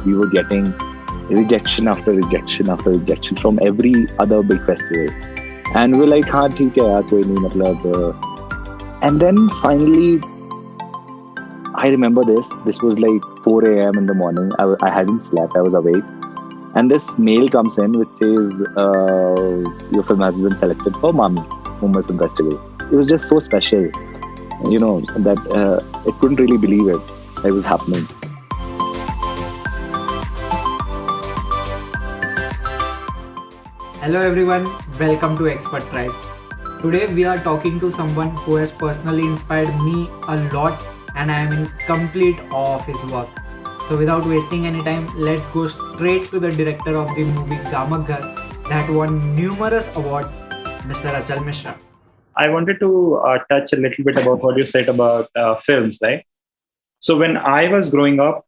we were getting rejection after rejection after rejection from every other big festival. And we're like, हाँ ठीक है यार कोई नहीं मतलब. And then finally, I remember this. This was like 4 a.m. in the morning. I hadn't slept. I was awake. And this mail comes in which says, your film has been selected for MAMI, Mumbai Film Festival. It was just so special, that I couldn't really believe it was happening. Hello everyone, welcome to Expert Tribe. Today we are talking to someone who has personally inspired me a lot and I am in complete awe of his work. So without wasting any time, let's go straight to the director of the movie Gamak Ghar that won numerous awards, Mr. Achal Mishra. I wanted to touch a little bit about what you said about films, right? So when I was growing up,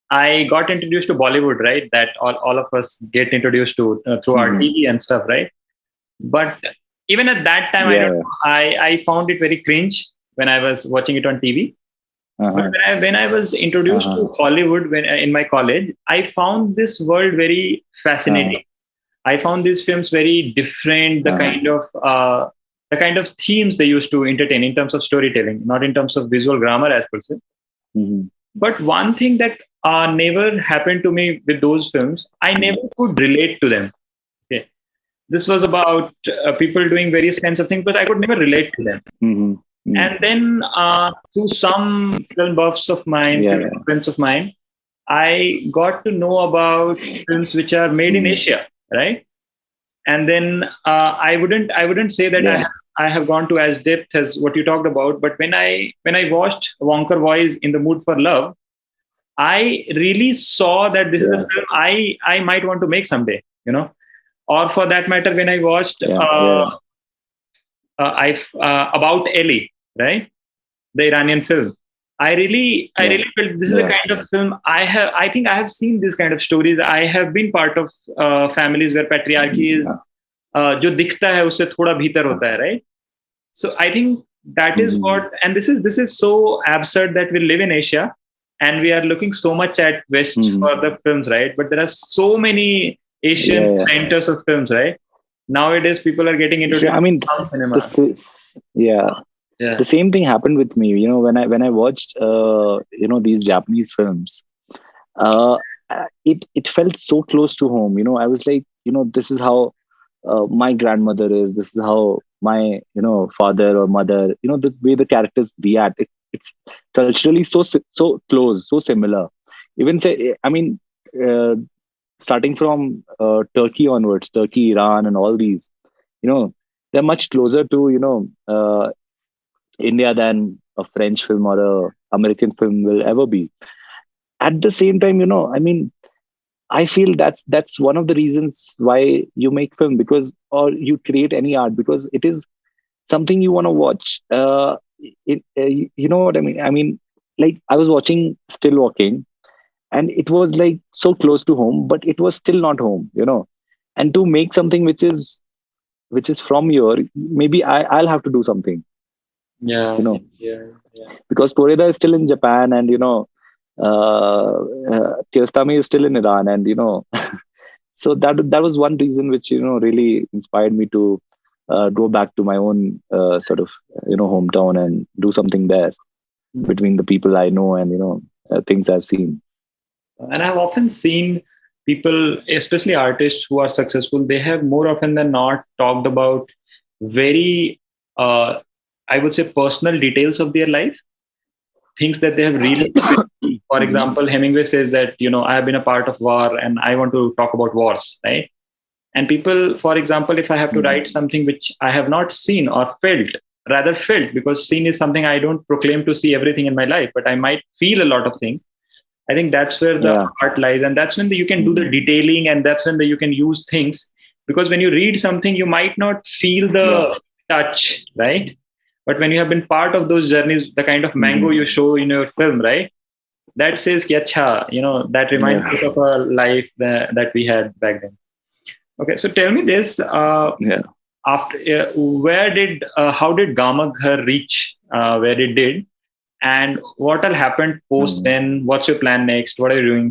I got introduced to Bollywood, right? That all of us get introduced to through our TV and stuff, right? But even at that time, I found it very cringe when I was watching it on TV. But when I was introduced to Hollywood in my college, I found this world very fascinating. I found these films very different. The kind of themes they used to entertain in terms of storytelling, not in terms of visual grammar as per se. But one thing that never happened to me with those films, I never could relate to them. Okay, this was about people doing various kinds of things, but I could never relate to them. And then through some film buffs of mine, friends of mine, I got to know about films which are made in Asia, right? And then I wouldn't say that I have gone to as depth as what you talked about, but when I watched Wonka Boys in the Mood for Love, I really saw that this is a film I might want to make someday, or for that matter, when I watched About Ellie, right, the Iranian film, I really felt this is the kind of film I think I have seen this kind of stories. I have been part of families where patriarchy is जो दिखता है उससे थोड़ा भीतर होता है, right? So I think that is what, and this is so absurd that we live in Asia and we are looking so much at West for the films, right? But there are so many Asian centers of films, right? Nowadays, people are getting into cinema. The same thing happened with me. When I watched these Japanese films, it felt so close to home. I was like, this is how my grandmother is. This is how my father or mother. The way the characters react. It's culturally so close, so similar. Even starting from Turkey onwards, Turkey, Iran, and all these, they're much closer to India than a French film or a American film will ever be. At the same time, I feel that's one of the reasons why you make film, or you create any art, because it is something you want to watch. You know what I mean? I mean, like I was watching Still Walking, and it was like so close to home, but it was still not home, And to make something which is from your, maybe I'll have to do something. Because Toreda is still in Japan, and Kiarostami is still in Iran, and so that was one reason which really inspired me to go back to my own sort of hometown and do something there between the people I know and things I've seen. And I've often seen people, especially artists who are successful, they have more often than not talked about very I would say personal details of their life, things that they have really. For example, Hemingway says that I have been a part of war and I want to talk about wars, right? And people, for example, if I have to write something which I have not seen or rather felt, because seen is something I don't proclaim to see everything in my life, but I might feel a lot of things. I think that's where the art lies, and that's when you can do the detailing, and that's when you can use things. Because when you read something, you might not feel the touch, right? But when you have been part of those journeys, the kind of mango you show in your film, right? That says, "Acha," that reminds us of a life that we had back then. Okay, so tell me this: after how did Gamak Ghar reach where it did, And what all happened post Mm. then? What's your plan next? What are you doing?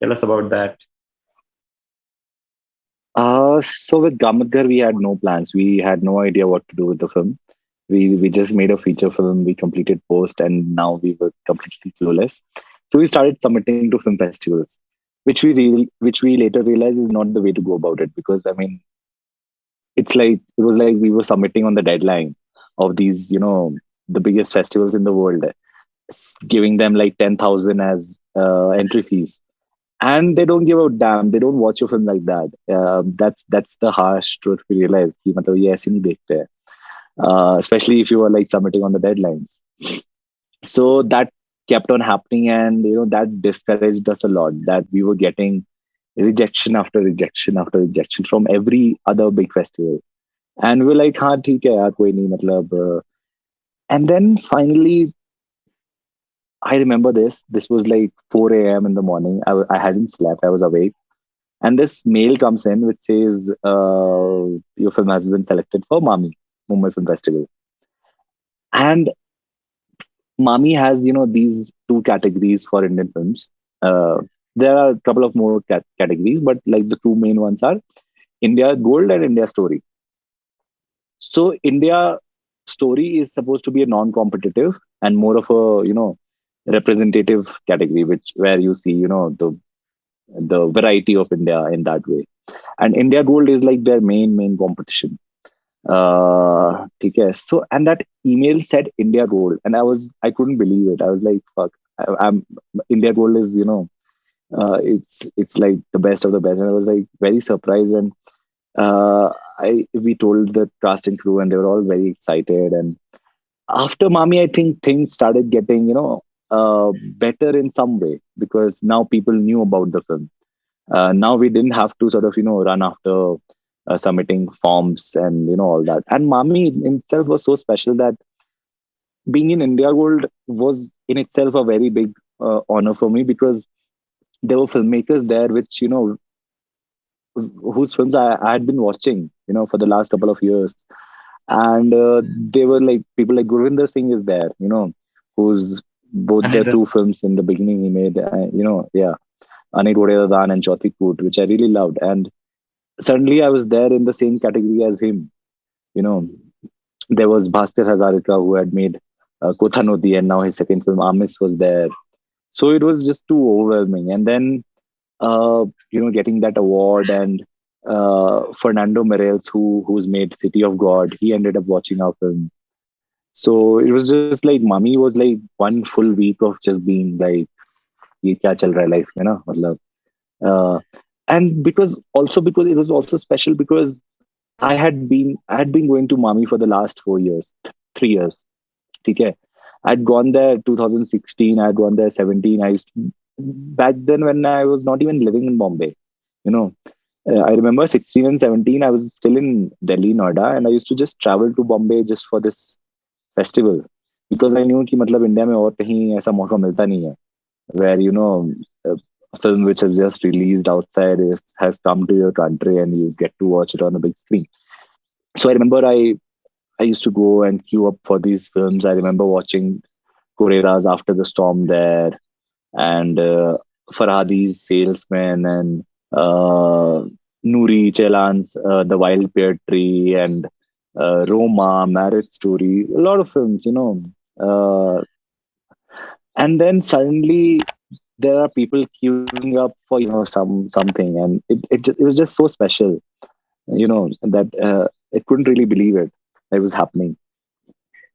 Tell us about that. So with Gamadgar, we had no plans. We had no idea what to do with the film. We just made a feature film. We completed post, and now we were completely clueless. So we started submitting to film festivals, which we later realized is not the way to go about it. Because I mean, it was like we were submitting on the deadline of these, the biggest festivals in the world, giving them like 10,000 as entry fees, and they don't give a damn. They don't watch your film like that. That's the harsh truth we realized. कि मतलब ये ऐसे नहीं देखते हैं. Especially if you were like submitting on the deadlines. So that kept on happening, and that discouraged us a lot. That we were getting rejection after rejection after rejection from every other big festival, and we were like, हाँ ठीक है यार कोई नहीं मतलब. And then finally, I remember this. This was like 4 a.m. in the morning. I hadn't slept. I was awake. And this mail comes in which says, your film has been selected for Mami, Mumbai Film Festival. And Mami has, these two categories for Indian films. There are a couple of more categories, but like the two main ones are India Gold and India Story. So India Story is supposed to be a non-competitive and more of a, representative category, which where you see, the variety of India in that way. And India Gold is like their main competition. ठीक है. So and that email said India Gold, and I couldn't believe it. I was like, fuck, I'm India Gold is it's like the best of the best, and I was like very surprised. And I we told the cast and crew, and they were all very excited. And after Mami, I think things started getting better in some way because now people knew about the film. Now we didn't have to sort of run after submitting forms and all that. And Mami in itself was so special that being in India Gold was in itself a very big honor for me because there were filmmakers there which whose films I had been watching for the last couple of years. And they were like people like Gurvinder Singh is there, who's both the Anindra. two films in the beginning he made, yeah, Anik Godedadan and Chauthi Koot, which I really loved. And suddenly I was there in the same category as him. You know, there was Bhaskar Hazarika who had made Kotha Nodi, and now his second film Amis was there. So it was just too overwhelming. And then getting that award, and Fernando Meirelles, who's made City of God, he ended up watching our film. So it was just like Mummy was like one full week of just being like, ये क्या चल रहा है life में ना मतलब. Uh, and because it was also special because I had been going to Mami for the last 4 years, 3 years. Okay, I'd gone there 2016. I'd gone there 17. I used to, back then when I was not even living in Bombay. You know, I remember 16 and 17. I was still in Delhi, Noida, and I used to just travel to Bombay just for this festival because I knew कि मतलब India में और कहीं ऐसा मौका मिलता नहीं है where a film which has just released outside has come to your country and you get to watch it on a big screen. So I remember I used to go and queue up for these films. I remember watching Correras After the Storm there, and Farhadi's Salesman, and Nuri Chelan's The Wild Pear Tree, and Roma, Marriage Story, a lot of films, Uh, and then suddenly there are people queuing up for something, and it was just so special, that I couldn't really believe it was happening.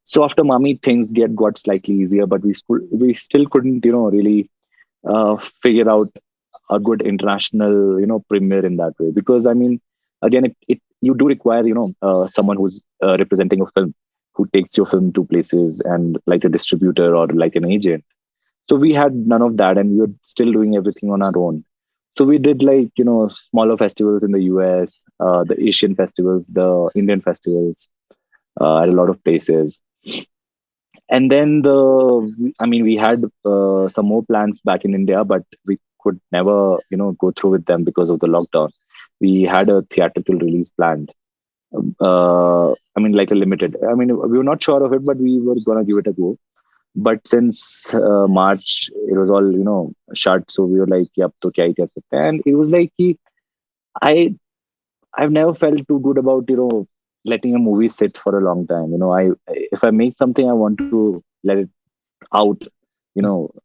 So after Mami, things got slightly easier, but we still couldn't really figure out a good international premiere in that way, because I mean, again, it you do require someone who's representing a film, who takes your film to places, and like a distributor or like an agent. So we had none of that, and we were still doing everything on our own. So we did like smaller festivals in the US, the Asian festivals, the Indian festivals, at a lot of places. And then I mean, we had some more plans back in India, but we could never go through with them because of the lockdown. We had a theatrical release planned. I mean, like a limited. I mean, we were not sure of it, but we were gonna give it a go. But since March, it was all shut. So we were like, "Yep, to kya hi kar sakte hain?" And it was like, I I've never felt too good about letting a movie sit for a long time. If I make something, I want to let it out,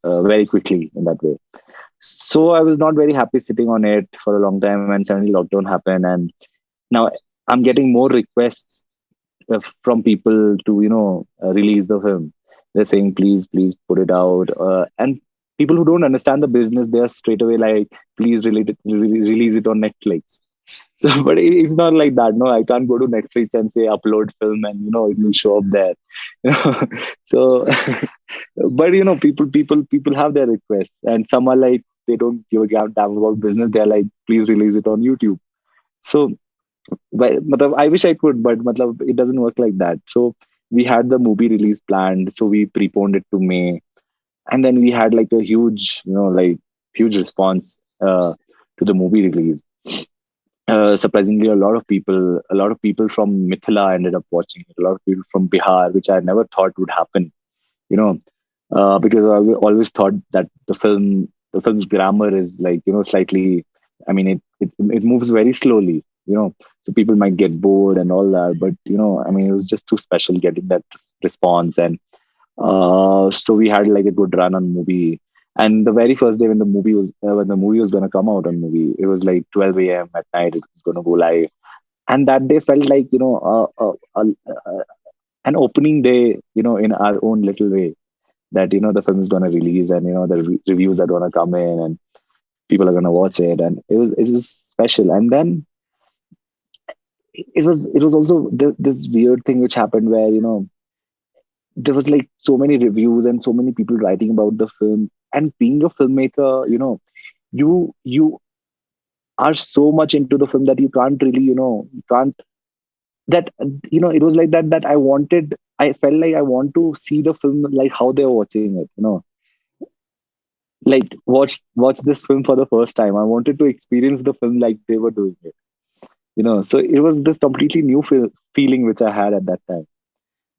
very quickly in that way. So I was not very happy sitting on it for a long time, and suddenly lockdown happened, and now I'm getting more requests from people to release the film. They're saying, please put it out, and people who don't understand the business, they are straight away like, please release it on Netflix. So, but it's not like that. No, I can't go to Netflix and say upload film, and it will show up there. So, but people have their requests, and some are like, they don't give a damn about business. They're like, please release it on YouTube. So, I wish I could, but it doesn't work like that. So we had the movie release planned, so we preponed it to May, and then we had like a huge, huge response to the movie release. Surprisingly, a lot of people from Mithila ended up watching it. A lot of people from Bihar, which I never thought would happen. You know, because I always thought that the film's grammar is like slightly. I mean, it moves very slowly. So people might get bored and all that. But I mean, it was just too special getting that response, and so we had like a good run on movie. And the very first day when the movie was gonna come out on movie, it was like 12 a.m. at night. It was gonna go live, and that day felt like an opening day, in our own little way. That the film is gonna release, and the reviews are gonna come in, and people are gonna watch it, and it was special. And then it was also this weird thing which happened where there was like so many reviews and so many people writing about the film. And being a filmmaker, you are so much into the film that you can't really, you can't that it was like that I felt like I want to see the film like how they're watching it, like watch this film for the first time. I wanted to experience the film like they were doing it, so it was this completely new feeling which I had at that time.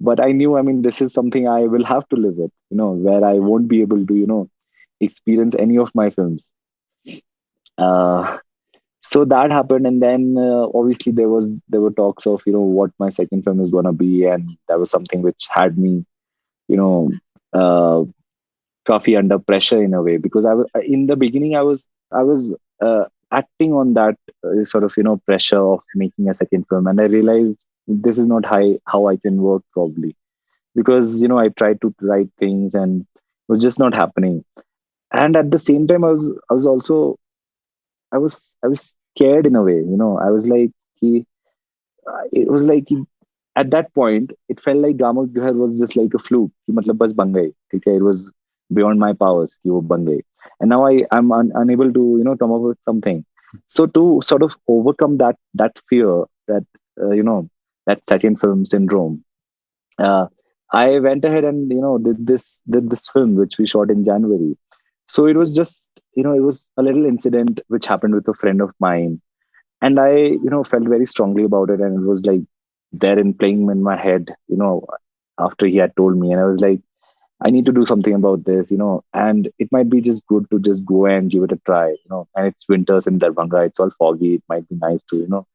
But I knew, I mean, this is something I will have to live with, where I won't be able to experience any of my films. uh, so that happened. And then obviously there were talks of what my second film is going to be, and that was something which had me you know uh, coffee under pressure in a way, because I was in the beginning, I was acting on that sort of pressure of making a second film, and I realized this is not how I can work, probably, because I tried to write things and it was just not happening. And at the same time, I was scared in a way. I was like, it was like at that point it felt like Gamuk Juhar was just like a fluke कि मतलब बस बन गए, ठीक है? It was beyond my powers कि वो बन गए. And now I'm unable to come up with something. So to sort of overcome that fear, that that second film syndrome, uh, I went ahead and did this film which we shot in January. So it was just it was a little incident which happened with a friend of mine, and I felt very strongly about it, and it was like there in playing in my head, after he had told me, and I was like, I need to do something about this, and it might be just good to just go and give it a try, and it's winters in Darbhanga, it's all foggy, it might be nice to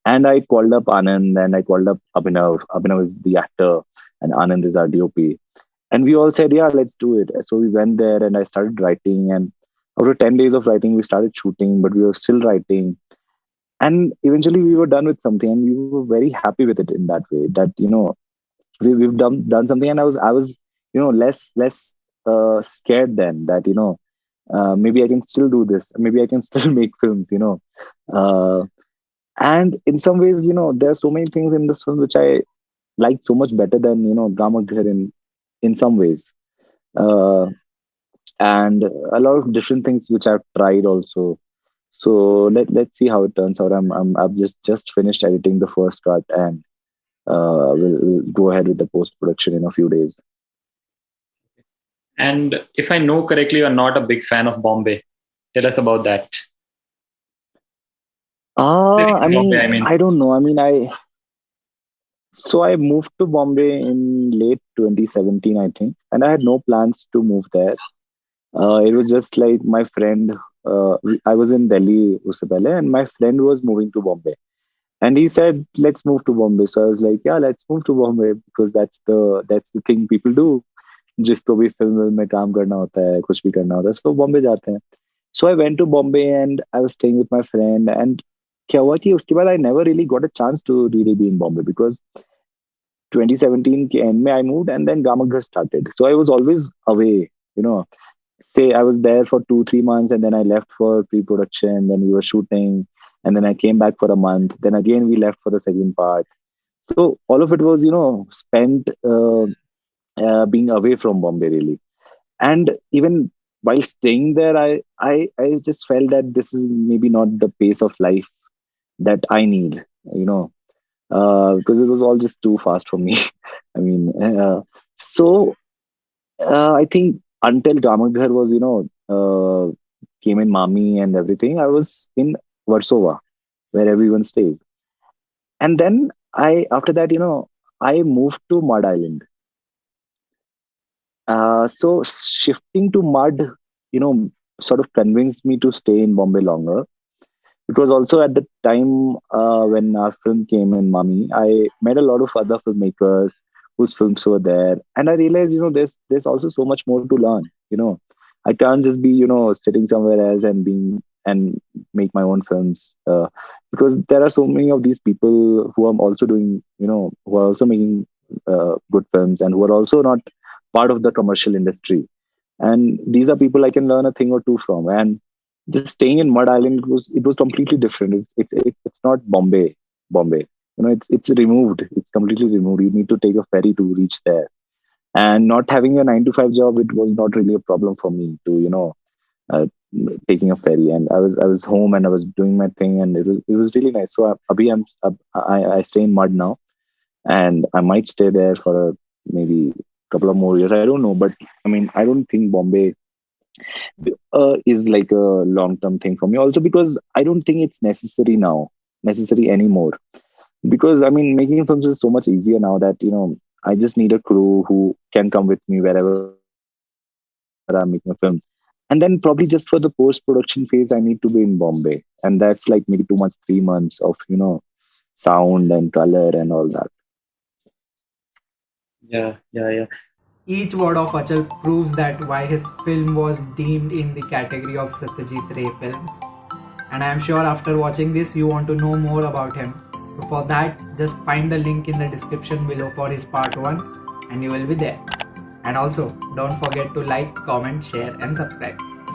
and I called up Anand, and I called up Abhinav is the actor, and Anand is our DOP, and we all said, yeah, let's do it. So we went there and I started writing, and after 10 days of writing we started shooting, but we were still writing, and eventually we were done with something, and we were very happy with it in that way, that we've done something. And I was less scared then, that maybe I can still do this, maybe I can still make films, uh, and in some ways, there are so many things in this film which I like so much better than Gamak Ghar in some ways, uh, and a lot of different things which I've tried also. So let's see how it turns out. I've just finished editing the first cut, and we'll go ahead with the post production in a few days. And if I know correctly, you're not a big fan of Bombay. Tell us about that. I Bombay, I mean, mean. I don't know. I mean, I moved to Bombay in late 2017, I think, and I had no plans to move there. It was just like my friend. I was in Delhi usse pehle, and my friend was moving to Bombay, and he said, "Let's move to Bombay." So I was like, "Yeah, let's move to Bombay because that's the thing people do. जिसको भी film में काम करना होता है, कुछ भी करना होता है, so बॉम्बे जाते हैं." So I went to Bombay and I was staying with my friend. And क्या हुआ कि उसके बाद I never really got a chance to really be in Bombay because 2017 के end में I moved and then Gamaghar started. So I was always away, you know. Say I was there for 2-3 months and then I left for pre-production, then we were shooting, and then I came back for a month. Then again we left for the second part. So all of it was, spent being away from Bombay really. And even while staying there, I just felt that this is maybe not the pace of life that I need, because it was all just too fast for me. I mean, so I think until Damaghar was, came in Mami and everything, I was in Warsaw, where everyone stays. And then after that, I moved to Mud Island. So shifting to Mud, sort of convinced me to stay in Bombay longer. It was also at the time when our film came in Mami. I met a lot of other filmmakers whose films were there, and I realized, there's also so much more to learn. I can't just be, sitting somewhere else and make my own films, because there are so many of these people who are also doing, who are also making good films and who are also not part of the commercial industry. And these are people I can learn a thing or two from. And just staying in Mud Island was completely different. It's not Bombay. It's removed. It's completely removed. You need to take a ferry to reach there. And not having a 9 to 5 job, it was not really a problem for me to uh, taking a ferry. And I was home and I was doing my thing, and it was really nice. So I stay in Mud now, and I might stay there for maybe a couple of more years. I don't know, but I mean, I don't think Bombay is like a long-term thing for me. Also because I don't think it's necessary anymore. Because I mean, making films is so much easier now that I just need a crew who can come with me wherever I'm making a film. And then probably just for the post-production phase, I need to be in Bombay, and that's like maybe 2 months, 3 months of sound and color and all that. Yeah. Each word of Achal proves that why his film was deemed in the category of Satyajit Ray films. And I am sure after watching this, you want to know more about him. So for that, just find the link in the description below for his part 1 and you will be there. And also, don't forget to like, comment, share and subscribe.